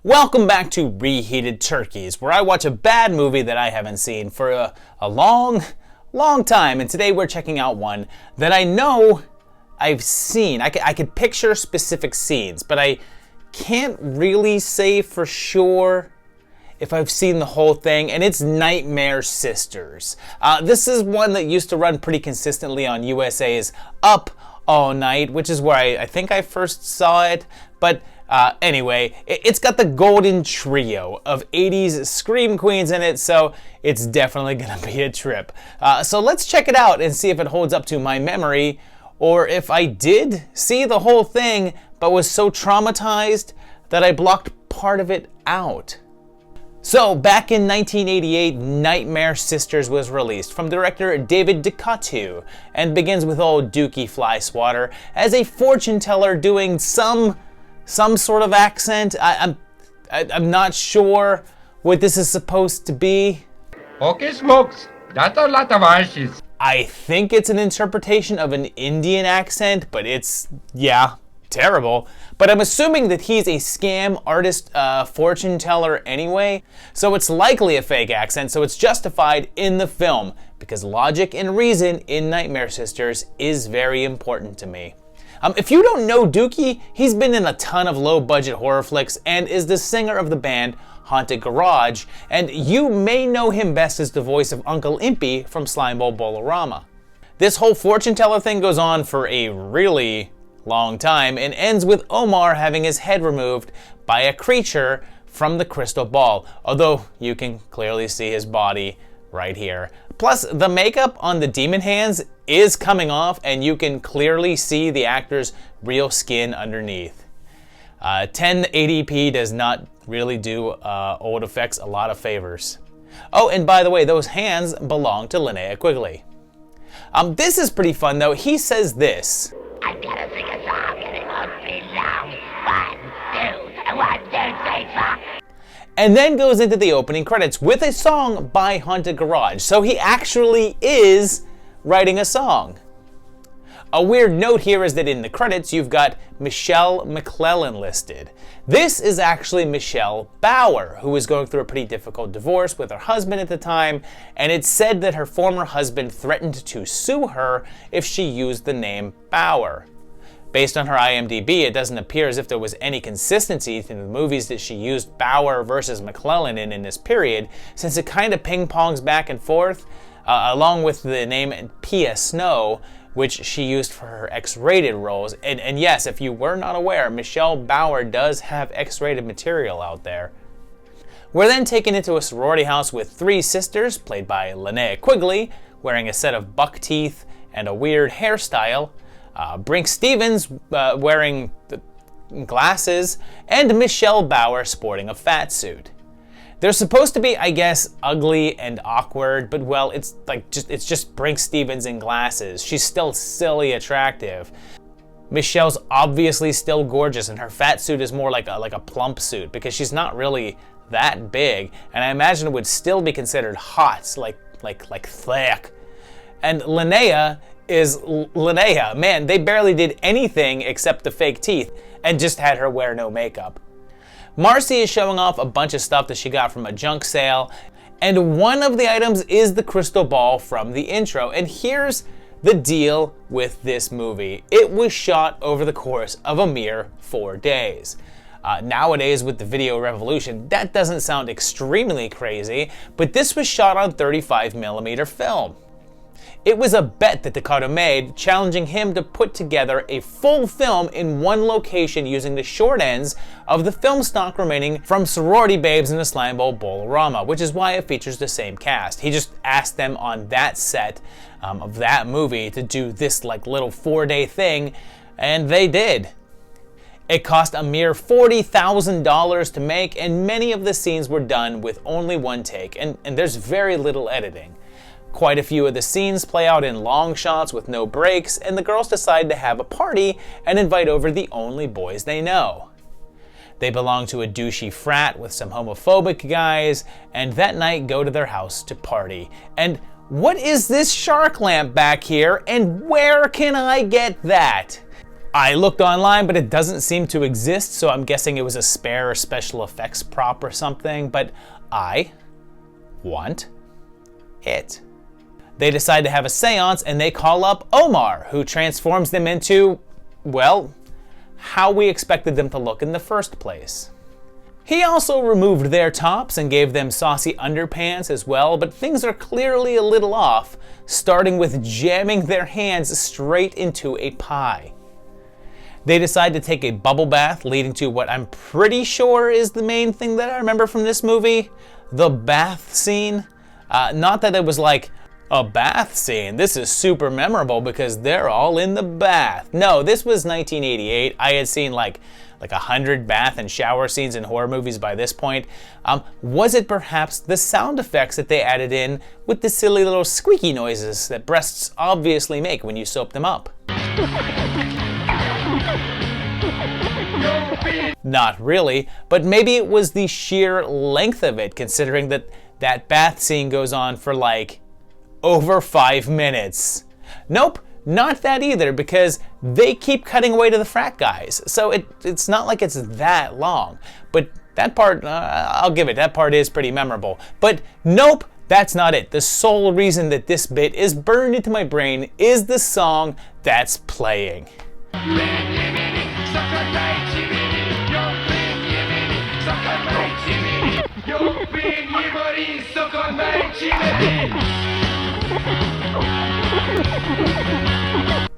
Welcome back to Reheated Turkeys, where I watch a bad movie that I haven't seen for a long time. And today we're checking out one that I know I've seen. I could picture specific scenes, but I can't really say for sure if I've seen the whole thing, and it's Nightmare Sisters. This is one that used to run pretty consistently on USA's Up All Night, which is where I think I first saw it. But anyway, it's got the golden trio of 80s scream queens in it, so it's definitely gonna be a trip. So let's check it out and see if it holds up to my memory, or if I did see the whole thing but was so traumatized that I blocked part of it out. So, back in 1988, Nightmare Sisters was released from director David Ducatu and begins with old Dookie Flyswatter as a fortune teller doing some sort of accent. I'm not sure what this is supposed to be. Okay, smokes. That's a lot of ashes. I think it's an interpretation of an Indian accent, but it's, yeah, terrible. But I'm assuming that he's a scam artist fortune teller anyway, so it's likely a fake accent, so it's justified in the film, because logic and reason in Nightmare Sisters is very important to me. If you don't know Dookie, he's been in a ton of low-budget horror flicks and is the singer of the band Haunted Garage, and you may know him best as the voice of Uncle Impy from Slimeball Bolorama. This whole fortune teller thing goes on for a really long time and ends with Omar having his head removed by a creature from the crystal ball, although you can clearly see his body right here. Plus, the makeup on the demon hands is coming off and you can clearly see the actor's real skin underneath. 1080p does not really do old effects a lot of favors. Oh, and by the way, those hands belong to Linnea Quigley. This is pretty fun though. He says this. I'm gonna sing a song and it won't be long. 1, 2, 3, 4. And then goes into the opening credits with a song by Haunted Garage. So he actually is writing a song. A weird note here is that in the credits you've got Michelle McClellan listed. This is actually Michelle Bauer, who was going through a pretty difficult divorce with her husband at the time, and it's said that her former husband threatened to sue her if she used the name Bauer. Based on her IMDb, it doesn't appear as if there was any consistency in the movies that she used Bauer versus McClellan in this period, since it kind of ping-pongs back and forth, along with the name Pia Snow, which she used for her X-rated roles. And yes, if you were not aware, Michelle Bauer does have X-rated material out there. We're then taken into a sorority house with three sisters, played by Linnea Quigley, wearing a set of buck teeth and a weird hairstyle, Brink Stevens wearing glasses, and Michelle Bauer sporting a fat suit. They're supposed to be, I guess, ugly and awkward, but well, it's just Brink Stevens in glasses. She's still silly attractive. Michelle's obviously still gorgeous, and her fat suit is more like a plump suit because she's not really that big, and I imagine it would still be considered hot, like thick. And Linnea is Linnea. Man, they barely did anything except the fake teeth and just had her wear no makeup. Marcy is showing off a bunch of stuff that she got from a junk sale, and one of the items is the crystal ball from the intro. And here's the deal with this movie. It was shot over the course of a mere 4 days. Nowadays, with the video revolution, that doesn't sound extremely crazy, but this was shot on 35mm film. It was a bet that Ducatu made, challenging him to put together a full film in one location using the short ends of the film stock remaining from Sorority Babes in the Slimeball Bolorama, which is why it features the same cast. He just asked them on that set of that movie to do this little 4-day thing, and they did. It cost a mere $40,000 to make, and many of the scenes were done with only one take, and there's very little editing. Quite a few of the scenes play out in long shots with no breaks, and the girls decide to have a party and invite over the only boys they know. They belong to a douchey frat with some homophobic guys, and that night go to their house to party. And what is this shark lamp back here, and where can I get that? I looked online, but it doesn't seem to exist, so I'm guessing it was a spare special effects prop or something, but I want it. They decide to have a seance and they call up Omar, who transforms them into, well, how we expected them to look in the first place. He also removed their tops and gave them saucy underpants as well, but things are clearly a little off, starting with jamming their hands straight into a pie. They decide to take a bubble bath, leading to what I'm pretty sure is the main thing that I remember from this movie, the bath scene. Not that it was like a bath scene. This is super memorable because they're all in the bath. No, this was 1988. I had seen like 100 bath and shower scenes in horror movies by this point. Was it perhaps the sound effects that they added in with the silly little squeaky noises that breasts obviously make when you soap them up? Not really, but maybe it was the sheer length of it, considering that that bath scene goes on for like over 5 minutes. Nope, not that either, because they keep cutting away to the frat guys, so it's not like it's that long. But that part, I'll give it, that part is pretty memorable. But nope, that's not it. The sole reason that this bit is burned into my brain is the song that's playing.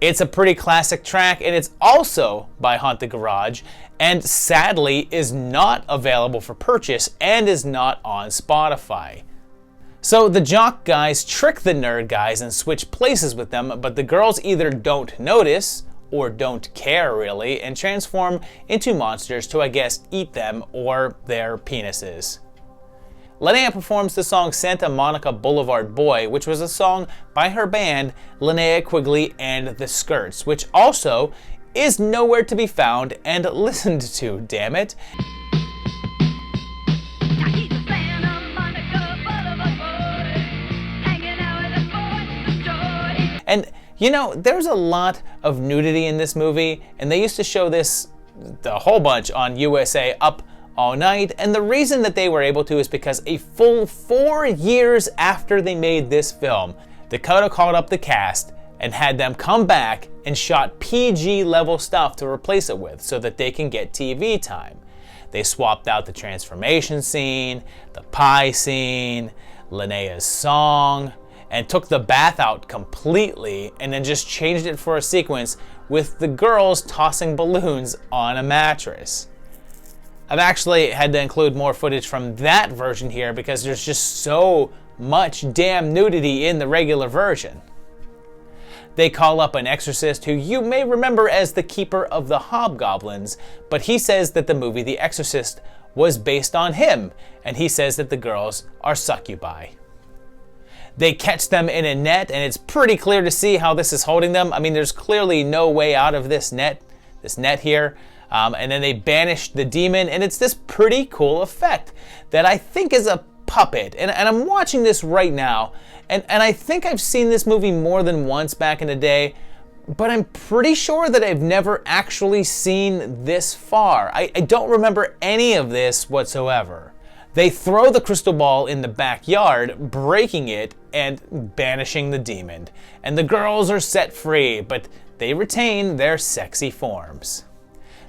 It's a pretty classic track, and it's also by Haunt the Garage, and sadly is not available for purchase and is not on Spotify. So the jock guys trick the nerd guys and switch places with them, but the girls either don't notice or don't care really and transform into monsters to, I guess, eat them or their penises. Linnea performs the song Santa Monica Boulevard Boy, which was a song by her band Linnea Quigley and the Skirts, which also is nowhere to be found and listened to, damn it. And you know, there's a lot of nudity in this movie, and they used to show this a whole bunch on USA Up All Night, and the reason that they were able to is because a full 4 years after they made this film, Dakota called up the cast and had them come back and shot PG level stuff to replace it with so that they can get TV time. They swapped out the transformation scene, the pie scene, Linnea's song, and took the bath out completely and then just changed it for a sequence with the girls tossing balloons on a mattress. I've actually had to include more footage from that version here because there's just so much damn nudity in the regular version. They call up an exorcist who you may remember as the keeper of the hobgoblins, but he says that the movie The Exorcist was based on him, and he says that the girls are succubi. They catch them in a net, and it's pretty clear to see how this is holding them. I mean, there's clearly no way out of this net here. And then they banish the demon, and it's this pretty cool effect that I think is a puppet. And I'm watching this right now, and I think I've seen this movie more than once back in the day, but I'm pretty sure that I've never actually seen this far. I don't remember any of this whatsoever. They throw the crystal ball in the backyard, breaking it and banishing the demon. And the girls are set free, but they retain their sexy forms.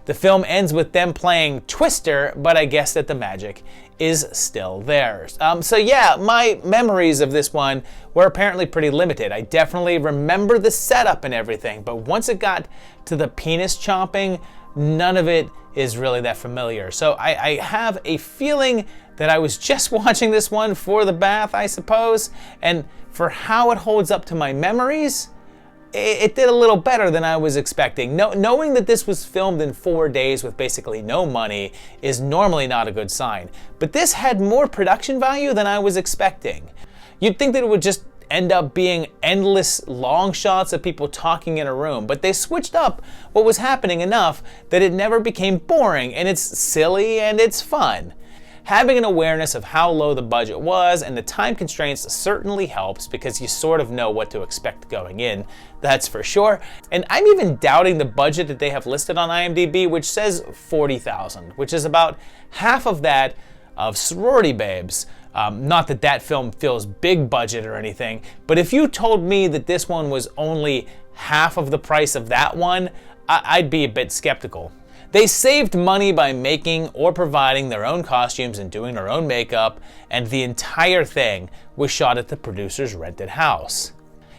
The film ends with them playing Twister, but I guess that the magic is still theirs. So yeah, my memories of this one were apparently pretty limited. I definitely remember the setup and everything, but once it got to the penis chomping, none of it is really that familiar. So I have a feeling that I was just watching this one for the bath, I suppose, and for how it holds up to my memories, it did a little better than I was expecting. Knowing that this was filmed in 4 days with basically no money is normally not a good sign, but this had more production value than I was expecting. You'd think that it would just end up being endless long shots of people talking in a room, but they switched up what was happening enough that it never became boring, and it's silly and it's fun. Having an awareness of how low the budget was and the time constraints certainly helps because you sort of know what to expect going in, that's for sure. And I'm even doubting the budget that they have listed on IMDb, which says $40,000, which is about half of that of Sorority Babes. Not that that film feels big budget or anything, but if you told me that this one was only half of the price of that one, I'd be a bit skeptical. They saved money by making or providing their own costumes and doing their own makeup, and the entire thing was shot at the producer's rented house.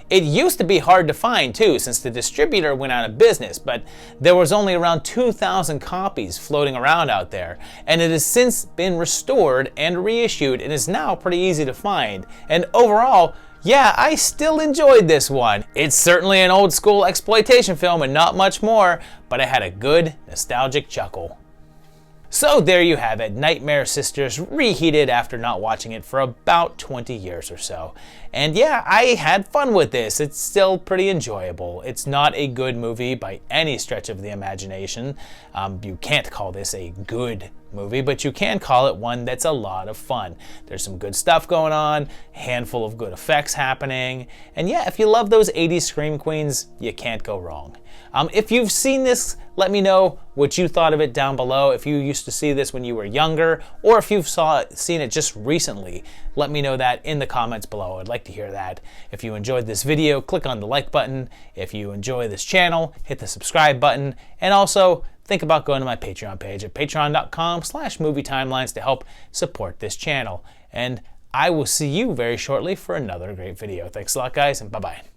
It used to be hard to find too, since the distributor went out of business, but there was only around 2,000 copies floating around out there, and it has since been restored and reissued and is now pretty easy to find. And overall, yeah, I still enjoyed this one. It's certainly an old school exploitation film and not much more, but I had a good nostalgic chuckle. So there you have it, Nightmare Sisters Reheated after not watching it for about 20 years or so. And yeah, I had fun with this. It's still pretty enjoyable. It's not a good movie by any stretch of the imagination. You can't call this a good movie, but you can call it one that's a lot of fun. There's some good stuff going on, a handful of good effects happening, and yeah, if you love those 80s Scream Queens, you can't go wrong. If you've seen this, let me know what you thought of it down below. If you used to see this when you were younger, or if you've seen it just recently, let me know that in the comments below. I'd like to hear that. If you enjoyed this video, click on the like button. If you enjoy this channel, hit the subscribe button, and also think about going to my Patreon page at patreon.com/movietimelines to help support this channel. And I will see you very shortly for another great video. Thanks a lot, guys, and bye-bye.